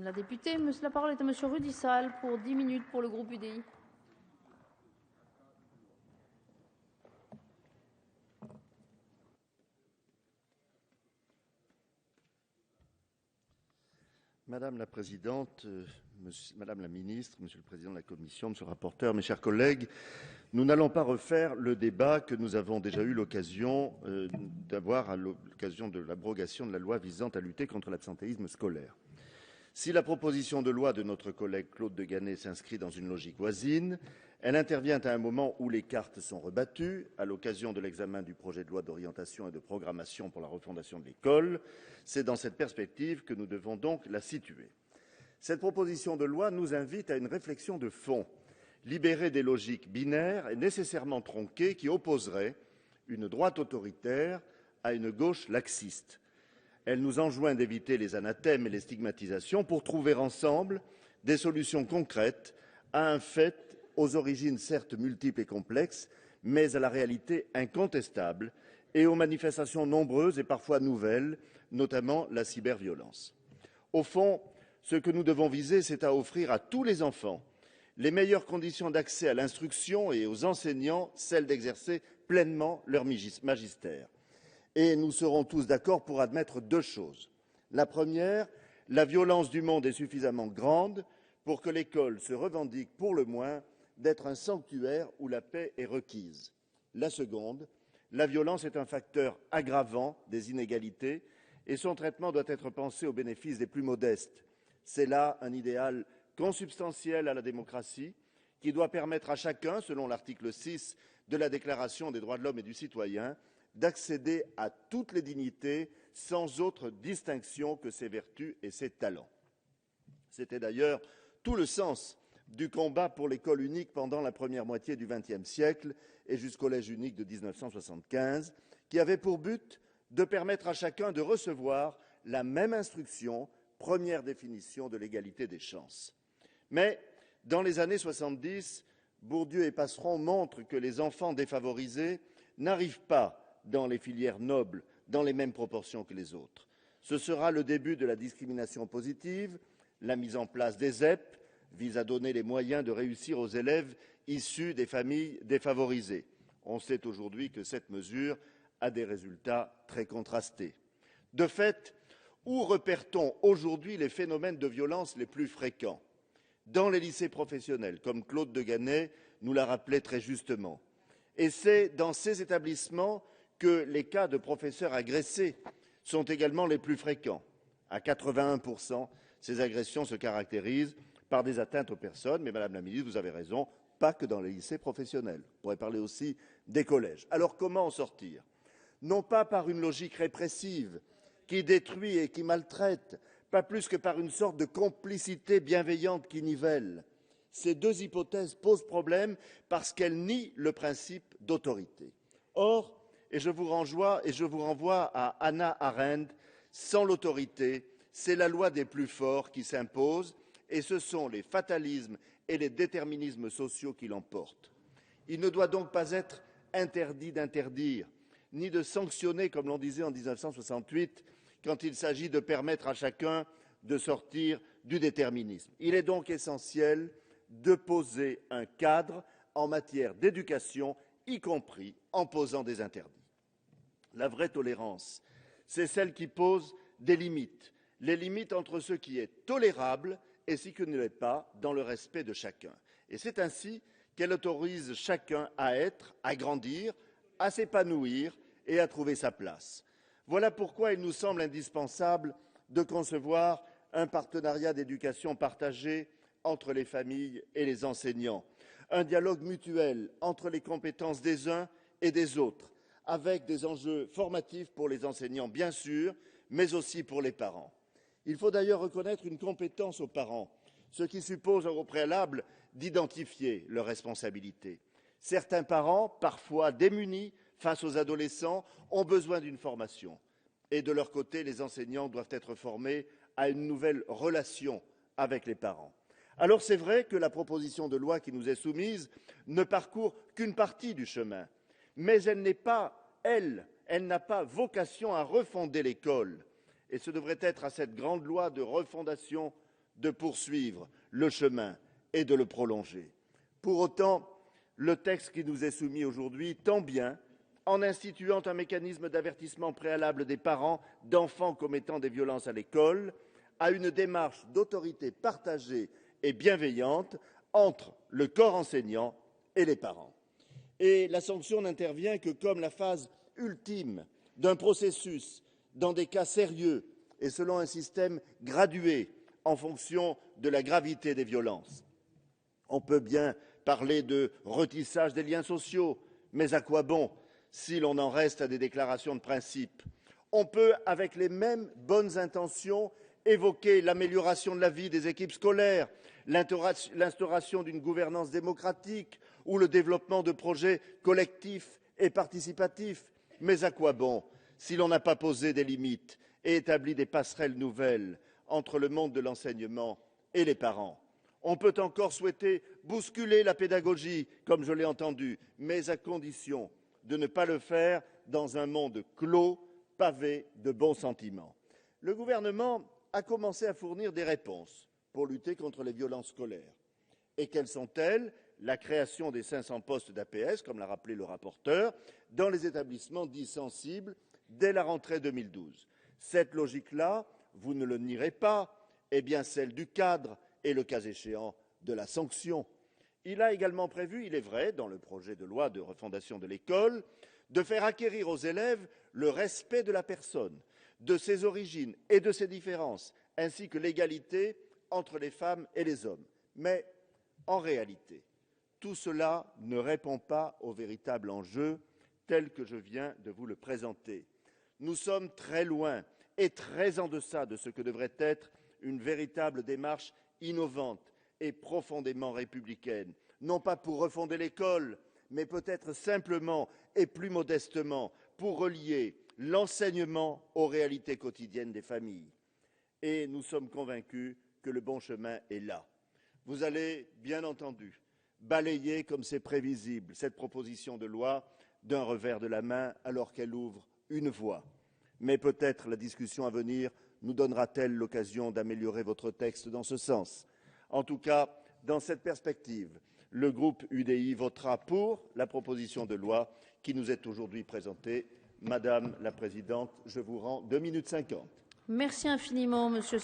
Madame la députée. La parole est à Monsieur Rudissal pour 10 minutes pour le groupe UDI. Madame la présidente, Madame la ministre, Monsieur le président de la commission, Monsieur le rapporteur, mes chers collègues, nous n'allons pas refaire le débat que nous avons déjà eu l'occasion d'avoir à l'occasion de l'abrogation de la loi visant à lutter contre l'absentéisme scolaire. Si la proposition de loi de notre collègue Claude de Ganay s'inscrit dans une logique voisine, elle intervient à un moment où les cartes sont rebattues, à l'occasion de l'examen du projet de loi d'orientation et de programmation pour la refondation de l'école. C'est dans cette perspective que nous devons donc la situer. Cette proposition de loi nous invite à une réflexion de fond, libérée des logiques binaires et nécessairement tronquées qui opposeraient une droite autoritaire à une gauche laxiste. Elle nous enjoint d'éviter les anathèmes et les stigmatisations pour trouver ensemble des solutions concrètes à un fait aux origines certes multiples et complexes, mais à la réalité incontestable et aux manifestations nombreuses et parfois nouvelles, notamment la cyberviolence. Au fond, ce que nous devons viser, c'est à offrir à tous les enfants les meilleures conditions d'accès à l'instruction et aux enseignants celles d'exercer pleinement leur magistère. Et nous serons tous d'accord pour admettre deux choses. La première, la violence du monde est suffisamment grande pour que l'école se revendique pour le moins d'être un sanctuaire où la paix est requise. La seconde, la violence est un facteur aggravant des inégalités et son traitement doit être pensé au bénéfice des plus modestes. C'est là un idéal consubstantiel à la démocratie qui doit permettre à chacun, selon l'article 6 de la Déclaration des droits de l'homme et du citoyen, d'accéder à toutes les dignités sans autre distinction que ses vertus et ses talents. C'était d'ailleurs tout le sens du combat pour l'école unique pendant la première moitié du XXe siècle et jusqu'au collège unique de 1975, qui avait pour but de permettre à chacun de recevoir la même instruction, première définition de l'égalité des chances. Mais dans les années 70, Bourdieu et Passeron montrent que les enfants défavorisés n'arrivent pas dans les filières nobles dans les mêmes proportions que les autres. Ce sera le début de la discrimination positive. La mise en place des ZEP vise à donner les moyens de réussir aux élèves issus des familles défavorisées. On sait aujourd'hui que cette mesure a des résultats très contrastés. De fait, où repère-t-on aujourd'hui les phénomènes de violence les plus fréquents? Dans les lycées professionnels, comme Claude de Ganay nous l'a rappelé très justement. Et c'est dans ces établissements que les cas de professeurs agressés sont également les plus fréquents. À 81%, ces agressions se caractérisent par des atteintes aux personnes, mais Madame la ministre, vous avez raison, pas que dans les lycées professionnels. On pourrait parler aussi des collèges. Alors comment en sortir? Non pas par une logique répressive qui détruit et qui maltraite, pas plus que par une sorte de complicité bienveillante qui nivelle. Ces deux hypothèses posent problème parce qu'elles nient le principe d'autorité. Or, et je vous renvoie à Hannah Arendt, sans l'autorité, c'est la loi des plus forts qui s'impose et ce sont les fatalismes et les déterminismes sociaux qui l'emportent. Il ne doit donc pas être interdit d'interdire, ni de sanctionner, comme l'on disait en 1968, quand il s'agit de permettre à chacun de sortir du déterminisme. Il est donc essentiel de poser un cadre en matière d'éducation, y compris en posant des interdits. La vraie tolérance, c'est celle qui pose des limites, les limites entre ce qui est tolérable et ce qui ne l'est pas, dans le respect de chacun. Et c'est ainsi qu'elle autorise chacun à être, à grandir, à s'épanouir et à trouver sa place. Voilà pourquoi il nous semble indispensable de concevoir un partenariat d'éducation partagé entre les familles et les enseignants, un dialogue mutuel entre les compétences des uns et des autres, avec des enjeux formatifs pour les enseignants, bien sûr, mais aussi pour les parents. Il faut d'ailleurs reconnaître une compétence aux parents, ce qui suppose au préalable d'identifier leurs responsabilités. Certains parents, parfois démunis face aux adolescents, ont besoin d'une formation. Et de leur côté, les enseignants doivent être formés à une nouvelle relation avec les parents. Alors c'est vrai que la proposition de loi qui nous est soumise ne parcourt qu'une partie du chemin, mais elle n'a pas vocation à refonder l'école. Et ce devrait être à cette grande loi de refondation de poursuivre le chemin et de le prolonger. Pour autant, le texte qui nous est soumis aujourd'hui tend bien, en instituant un mécanisme d'avertissement préalable des parents d'enfants commettant des violences à l'école, à une démarche d'autorité partagée et bienveillante entre le corps enseignant et les parents. Et la sanction n'intervient que comme la phase ultime d'un processus, dans des cas sérieux et selon un système gradué en fonction de la gravité des violences. On peut bien parler de retissage des liens sociaux, mais à quoi bon si l'on en reste à des déclarations de principe? On peut, avec les mêmes bonnes intentions, évoquer l'amélioration de la vie des équipes scolaires, l'instauration d'une gouvernance démocratique ou le développement de projets collectifs et participatifs. Mais à quoi bon si l'on n'a pas posé des limites et établi des passerelles nouvelles entre le monde de l'enseignement et les parents? On peut encore souhaiter bousculer la pédagogie, comme je l'ai entendu, mais à condition de ne pas le faire dans un monde clos, pavé de bons sentiments. Le gouvernement a commencé à fournir des réponses pour lutter contre les violences scolaires. Et quelles sont-elles? La création des 500 postes d'APS, comme l'a rappelé le rapporteur, dans les établissements dits sensibles dès la rentrée 2012. Cette logique-là, vous ne le nierez pas, est bien celle du cadre et, le cas échéant, de la sanction. Il a également prévu, il est vrai, dans le projet de loi de refondation de l'école, de faire acquérir aux élèves le respect de la personne, de ses origines et de ses différences, ainsi que l'égalité entre les femmes et les hommes. Mais, en réalité, tout cela ne répond pas au véritable enjeu tel que je viens de vous le présenter. Nous sommes très loin et très en deçà de ce que devrait être une véritable démarche innovante et profondément républicaine, non pas pour refonder l'école, mais peut-être simplement et plus modestement pour relier l'enseignement aux réalités quotidiennes des familles. Et nous sommes convaincus que le bon chemin est là. Vous allez, bien entendu, balayer, comme c'est prévisible, cette proposition de loi d'un revers de la main alors qu'elle ouvre une voie. Mais peut-être la discussion à venir nous donnera-t-elle l'occasion d'améliorer votre texte dans ce sens. En tout cas, dans cette perspective, le groupe UDI votera pour la proposition de loi qui nous est aujourd'hui présentée. Madame la Présidente, je vous rends 2 minutes 50. Merci infiniment, Monsieur